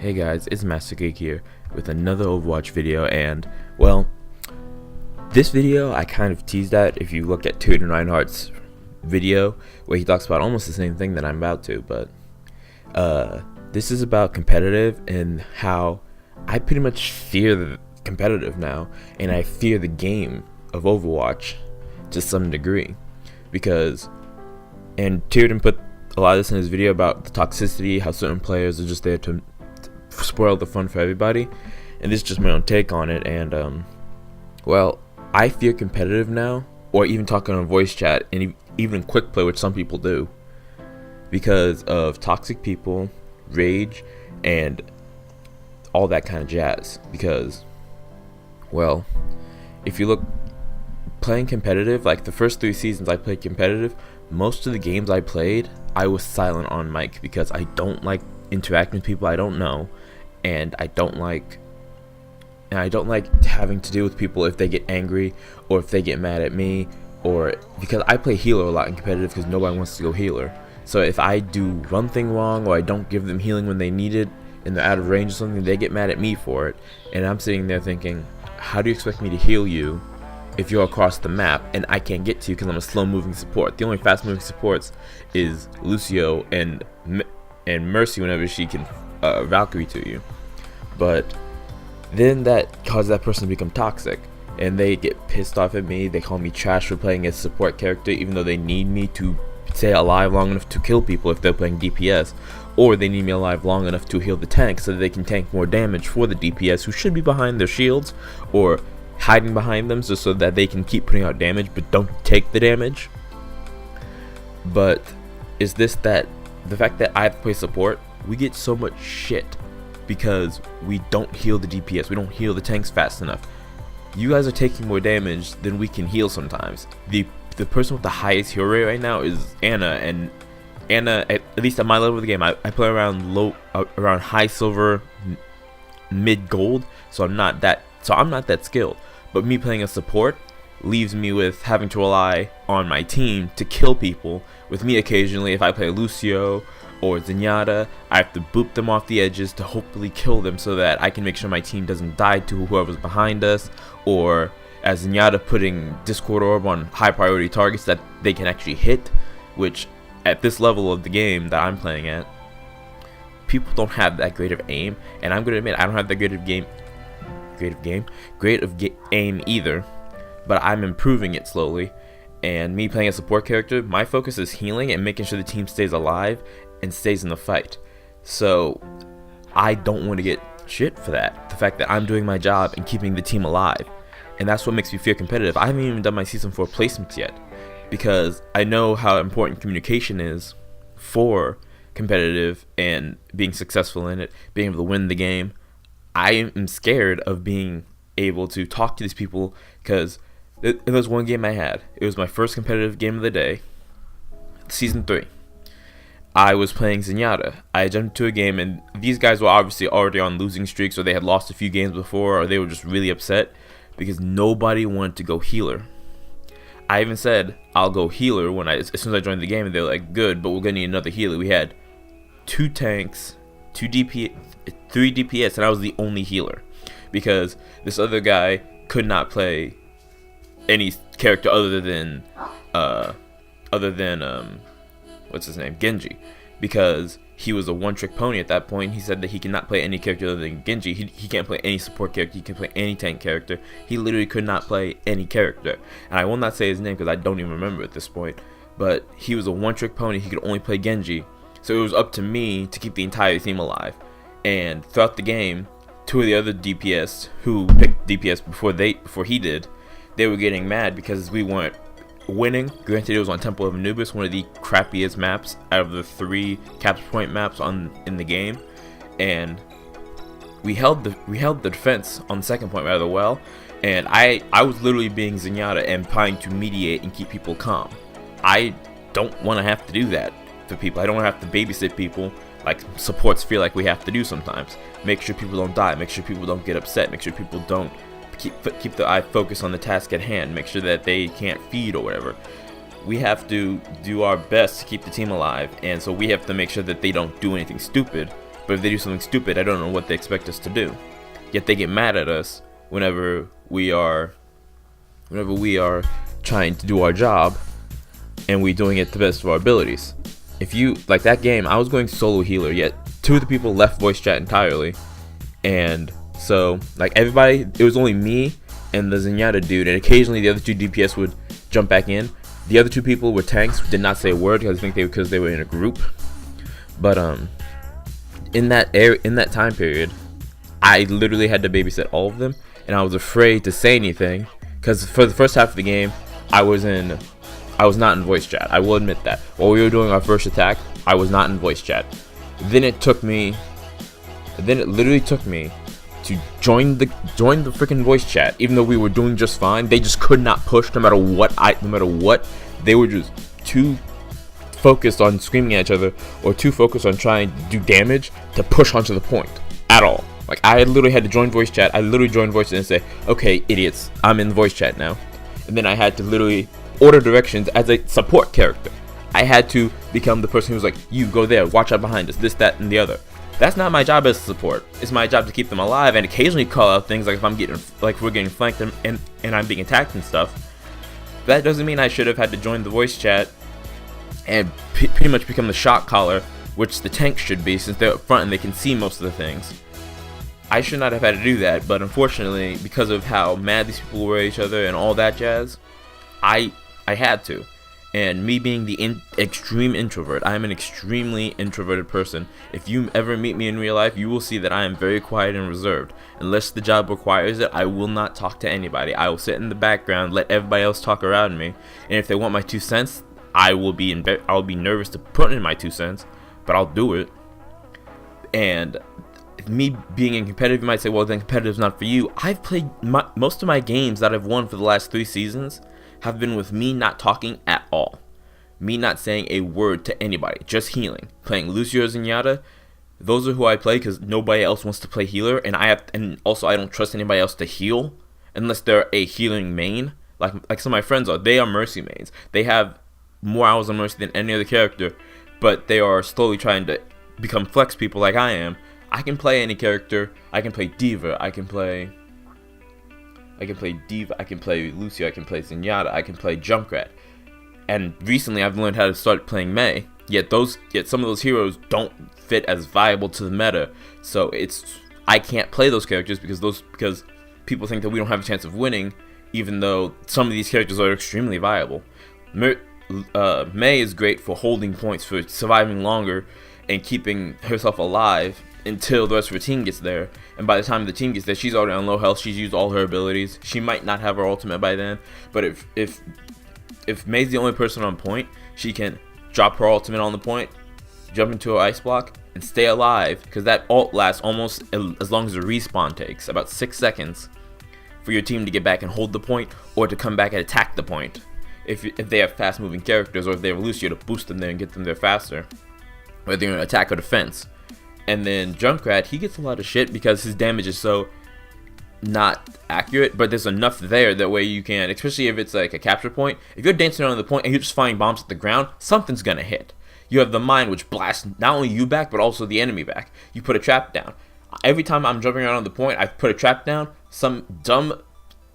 Hey guys, it's Master Geek here with another Overwatch video, and well, this video I kind of teased at if you look at Tutor Reinhardt's video where he talks about almost the same thing that I'm about to, but this is about competitive and how I pretty much fear the competitive now, and I fear the game of Overwatch to some degree because, and Tyrion put a lot of this in his video about the toxicity, how certain players are just there to spoil the fun for everybody, and this is just my own take on it. And well, I fear competitive now, or even talking on voice chat and even quick play, which some people do, because of toxic people, rage, and all that kind of jazz. Because, well, if you look, playing competitive, like the first 3 seasons I played competitive, most of the games I played I was silent on mic because I don't like interacting with people I don't know, and I don't like having to deal with people if they get angry or if they get mad at me, or because I play healer a lot in competitive because nobody wants to go healer. So if I do one thing wrong or I don't give them healing when they need it and they're out of range or something, they get mad at me for it, and I'm sitting there thinking, how do you expect me to heal you if you're across the map and I can't get to you because I'm a slow moving support? The only fast moving supports is Lucio and Mercy whenever she can Valkyrie to you. But then that causes that person to become toxic, and they get pissed off at me. They call me trash for playing as a support character, even though they need me to stay alive long enough to kill people if they're playing DPS, or they need me alive long enough to heal the tank so that they can tank more damage for the DPS, who should be behind their shields or hiding behind them just so that they can keep putting out damage but don't take the damage. But is this that the fact that I have to play support, we get so much shit because we don't heal the DPS, we don't heal the tanks fast enough. You guys are taking more damage than we can heal sometimes. The person with the highest heal rate right now is Anna, and Anna, at least at my level of the game, I play around around high silver, mid gold, so I'm not that skilled. But me playing a support leaves me with having to rely on my team to kill people. With me occasionally, if I play Lucio or Zenyatta, I have to boop them off the edges to hopefully kill them so that I can make sure my team doesn't die to whoever's behind us, or as Zenyatta putting Discord Orb on high priority targets that they can actually hit, which at this level of the game that I'm playing at, people don't have that great of aim, and I'm going to admit I don't have that great of aim either, but I'm improving it slowly. And me playing a support character, my focus is healing and making sure the team stays alive and stays in the fight. So I don't want to get shit for that, the fact that I'm doing my job and keeping the team alive, and that's what makes me feel competitive. I haven't even done my season 4 placements yet because I know how important communication is for competitive and being successful in it, being able to win the game. I am scared of being able to talk to these people because it was one game I had. It was my first competitive game of the day, season 3. I was playing Zenyatta. I jumped into a game, and these guys were obviously already on losing streaks, or they had lost a few games before, or they were just really upset because nobody wanted to go healer. I even said I'll go healer as soon as I joined the game, and they were like, good, but we're gonna need another healer. We had 2 tanks, 3 DPS, and I was the only healer because this other guy could not play any character other than what's his name, Genji, because he was a one-trick pony at that point. He said that he cannot play any character other than Genji. He can't play any support character. He can play any tank character. He literally could not play any character, and I will not say his name because I don't even remember at this point. But he was a one-trick pony. He could only play Genji, so it was up to me to keep the entire team alive. And throughout the game, 2 of the other DPS who picked DPS before he did, they were getting mad because we weren't winning. Granted, it was on Temple of Anubis, one of the crappiest maps out of the 3 capture point maps in the game, and we held the defense on the second point rather well. And I was literally being Zenyatta and trying to mediate and keep people calm. I don't want to have to do that to people. I don't want to have to babysit people like supports feel like we have to do sometimes. Make sure people don't die, make sure people don't get upset, make sure people don't keep the eye focused on the task at hand, make sure that they can't feed or whatever. We have to do our best to keep the team alive, and so we have to make sure that they don't do anything stupid But if they do something stupid, I don't know what they expect us to do. Yet they get mad at us whenever we are trying to do our job and we doing it to the best of our abilities. If you like that game, I was going solo healer, yet 2 of the people left voice chat entirely, and so like everybody, it was only me and the Zenyatta dude, and occasionally the other 2 DPS would jump back in. The other 2 people were tanks, did not say a word because they were in a group. But in that time period, I literally had to babysit all of them, and I was afraid to say anything because for the first half of the game, I was not in voice chat. I will admit that. While we were doing our first attack, I was not in voice chat. Then it literally took me to join the freaking voice chat, even though we were doing just fine. They just could not push no matter what. They were just too focused on screaming at each other or too focused on trying to do damage to push onto the point at all. Like, I literally had to join voice chat. I literally joined voice chat and say, okay, idiots, I'm in voice chat now. And then I had to literally order directions as a support character. I had to become the person who was like, you go there, watch out behind us, this, that, and the other. That's not my job as support. It's my job to keep them alive and occasionally call out things like if we're getting flanked and I'm being attacked and stuff. That doesn't mean I should have had to join the voice chat and pretty much become the shot caller, which the tank should be since they're up front and they can see most of the things. I should not have had to do that, but unfortunately, because of how mad these people were at each other and all that jazz, I had to. And me being the extreme introvert, I am an extremely introverted person. If you ever meet me in real life, you will see that I am very quiet and reserved. Unless the job requires it, I will not talk to anybody. I will sit in the background, let everybody else talk around me. And if they want my 2 cents, I will be nervous to put in my 2 cents, but I'll do it. And me being in competitive, you might say, well, then competitive's not for you. I've played most of my games that I've won for the last 3 seasons have been with me not talking at all. Me not saying a word to anybody, just healing. Playing Lucio Zenyatta, those are who I play because nobody else wants to play healer, and also I don't trust anybody else to heal unless they're a healing main. Like some of my friends are. They are mercy mains. They have more hours of mercy than any other character, but they are slowly trying to become flex people like I am. I can play any character. I can play Diva. I can play Diva, I can play Lucio, I can play Zenyatta, I can play Junkrat. And recently I've learned how to start playing Mei, yet some of those heroes don't fit as viable to the meta. So I can't play those characters because people think that we don't have a chance of winning, even though some of these characters are extremely viable. Mei is great for holding points, for surviving longer and keeping herself alive until the rest of her team gets there, and by the time the team gets there, she's already on low health. She's used all her abilities. She might not have her ultimate by then, but if Mei's the only person on point, she can drop her ultimate on the point, jump into her ice block, and stay alive, because that ult lasts almost as long as the respawn takes, about 6 seconds, for your team to get back and hold the point, or to come back and attack the point, if they have fast moving characters, or if they have Lucio to boost them there and get them there faster, whether they're in attack or defense. And then Junkrat, he gets a lot of shit because his damage is so not accurate, but there's enough there that way you can, especially if it's like a capture point. If you're dancing around the point and you're just firing bombs at the ground, something's gonna hit. You have the mine, which blasts not only you back, but also the enemy back. You put a trap down. Every time I'm jumping around on the point, I put a trap down. Some dumb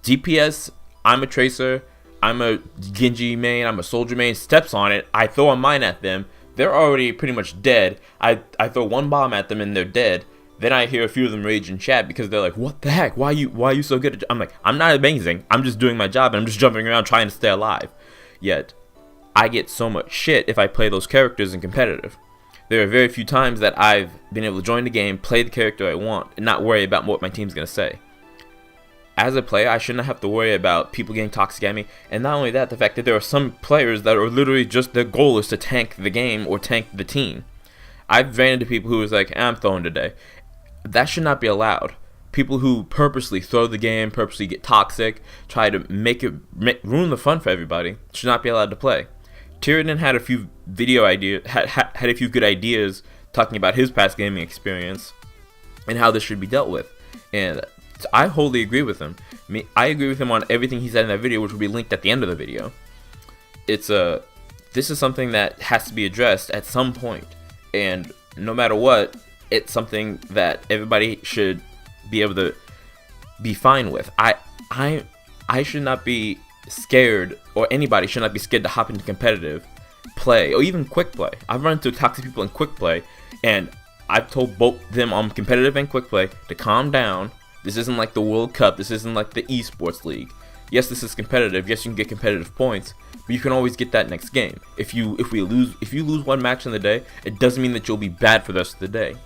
DPS, I'm a tracer, I'm a Genji main, I'm a soldier main, steps on it, I throw a mine at them. They're already pretty much dead. I throw one bomb at them and they're dead. Then I hear a few of them rage in chat because they're like, what the heck? Why are you so good at I'm like, I'm not amazing. I'm just doing my job and I'm just jumping around trying to stay alive. Yet, I get so much shit if I play those characters in competitive. There are very few times that I've been able to join the game, play the character I want, and not worry about what my team's going to say. As a player, I shouldn't have to worry about people getting toxic at me, and not only that, the fact that there are some players that are literally just their goal is to tank the game or tank the team. I've ran into people who was like, I'm throwing today. That should not be allowed. People who purposely throw the game, purposely get toxic, try to ruin the fun for everybody, should not be allowed to play. Tyrion had a few had a few good ideas talking about his past gaming experience and how this should be dealt with, and I wholly agree with him. I agree with him on everything he said in that video, which will be linked at the end of the video. This is something that has to be addressed at some point, and no matter what, it's something that everybody should be able to be fine with. I should not be scared, or anybody should not be scared to hop into competitive play or even quick play. I've run into toxic people in quick play, and I've told both them on competitive and quick play to calm down. This isn't like the World Cup. This isn't like the esports league. Yes, this is competitive. Yes, you can get competitive points, but you can always get that next game. If you lose one match in the day, it doesn't mean that you'll be bad for the rest of the day.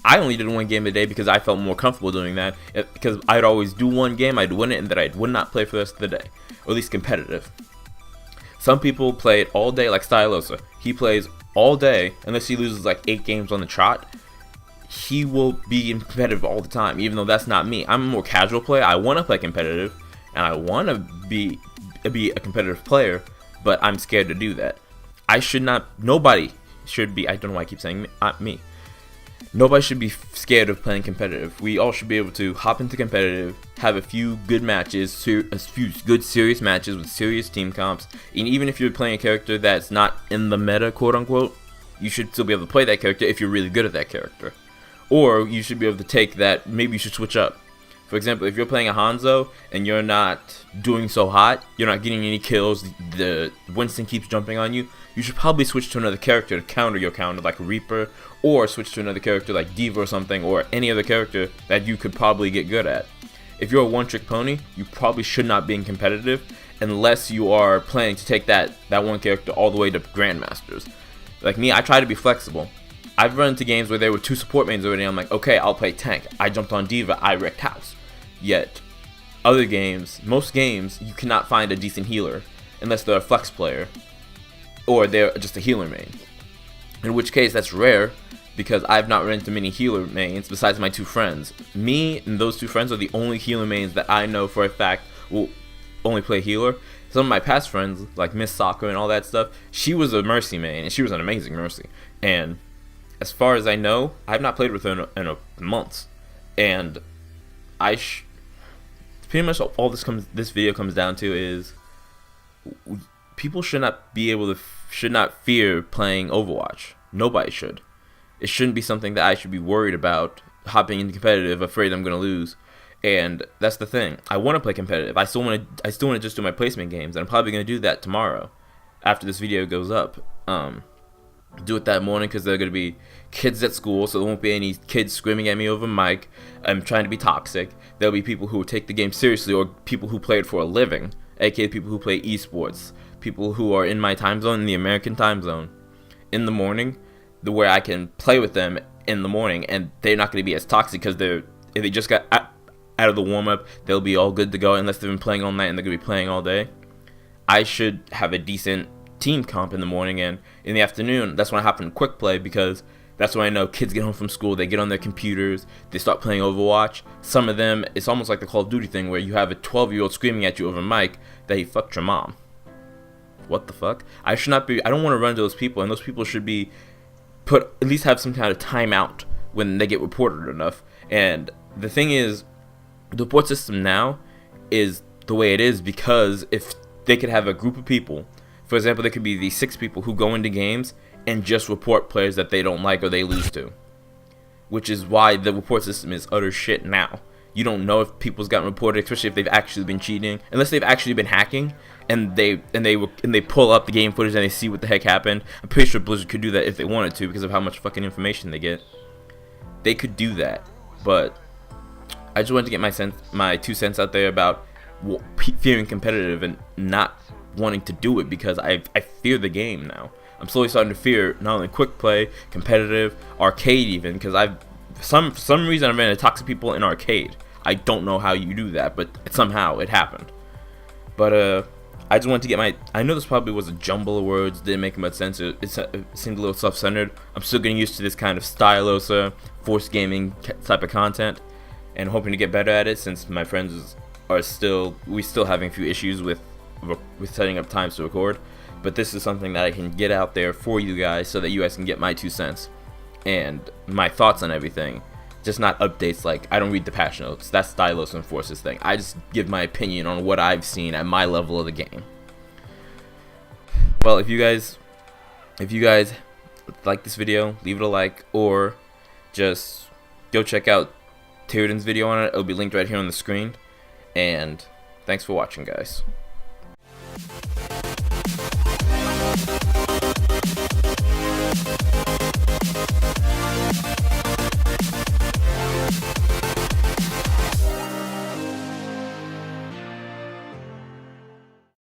I only did one game a day because I felt more comfortable doing that. Because I'd always do one game, I'd win it, and then I would not play for the rest of the day, or at least competitive. Some people play it all day, like Stylosa. He plays all day unless he loses like 8 games on the trot. He will be competitive all the time, even though that's not me. I'm a more casual player. I want to play competitive, and I want to be a competitive player, but I'm scared to do that. Nobody should be. I don't know why I keep saying me. Nobody should be scared of playing competitive. We all should be able to hop into competitive, have a few good matches, a few good serious matches with serious team comps, and even if you're playing a character that's not in the meta, quote unquote, you should still be able to play that character if you're really good at that character. Or you should be able to take that, maybe you should switch up. For example, if you're playing a Hanzo and you're not doing so hot, you're not getting any kills, the Winston keeps jumping on you, you should probably switch to another character to counter your counter, like Reaper, or switch to another character like D.Va or something, or any other character that you could probably get good at. If you're a one-trick pony, you probably should not be in competitive unless you are planning to take that one character all the way to Grandmasters. Like me, I try to be flexible. I've run into games where there were 2 support mains already, and I'm like, okay, I'll play tank. I jumped on D.Va, I wrecked house. Yet, other games, most games, you cannot find a decent healer unless they're a flex player or they're just a healer main. In which case, that's rare because I've not run into many healer mains besides my 2 friends. Me and those 2 friends are the only healer mains that I know for a fact will only play healer. Some of my past friends, like Miss Soccer and all that stuff, she was a Mercy main, and she was an amazing Mercy. And as far as I know, I've not played with her in months. And pretty much all this video comes down to is people should not fear playing Overwatch. Nobody should. It shouldn't be something that I should be worried about hopping into competitive, afraid I'm gonna lose. And that's the thing. I want to play competitive. I still want to just do my placement games, and I'm probably gonna do that tomorrow after this video goes up. Do it that morning because there are going to be kids at school, so there won't be any kids screaming at me over mic. I'm trying to be toxic. There'll be people who take the game seriously, or people who play it for a living, aka people who play esports, people who are in my time zone, in the American time zone, in the morning, where I can play with them in the morning, and they're not going to be as toxic because if they just got out of the warm-up, they'll be all good to go unless they've been playing all night and they're going to be playing all day. I should have a decent team comp in the morning, and in the afternoon, that's when I hop in quick play because that's when I know kids get home from school, they get on their computers, they start playing Overwatch. Some of them, it's almost like the Call of Duty thing where you have a 12-year-old screaming at you over mic that he fucked your mom. What the fuck? I don't want to run into those people, and those people should be at least have some kind of timeout when they get reported enough. And the thing is, the report system now is the way it is because if they could have a group of people, for example, there could be these 6 people who go into games and just report players that they don't like or they lose to. Which is why the report system is utter shit now. You don't know if people's gotten reported, especially if they've actually been cheating, unless they've actually been hacking and they pull up the game footage and they see what the heck happened. I'm pretty sure Blizzard could do that if they wanted to because of how much fucking information they get. They could do that, but I just wanted to get my 2 cents out there about fearing competitive and not wanting to do it because I fear the game now. I'm slowly starting to fear not only quick play, competitive, arcade even, because for some reason I've been into toxic people in arcade. I don't know how you do that, but somehow it happened. But I just wanted to get I know this probably was a jumble of words, didn't make much sense. It seemed a little self-centered. I'm still getting used to this kind of stylosa, forced gaming type of content, and hoping to get better at it since my friends are still having a few issues with setting up times to record. But this is something that I can get out there for you guys so that you guys can get my 2 cents and my thoughts on everything. Just not updates like I don't read the patch notes. That's Stylos and Forces thing. I just give my opinion on what I've seen at my level of the game. Well, if you guys like this video, leave it a like, or just go check out Tyrion's video on it. It'll be linked right here on the screen. And thanks for watching, guys.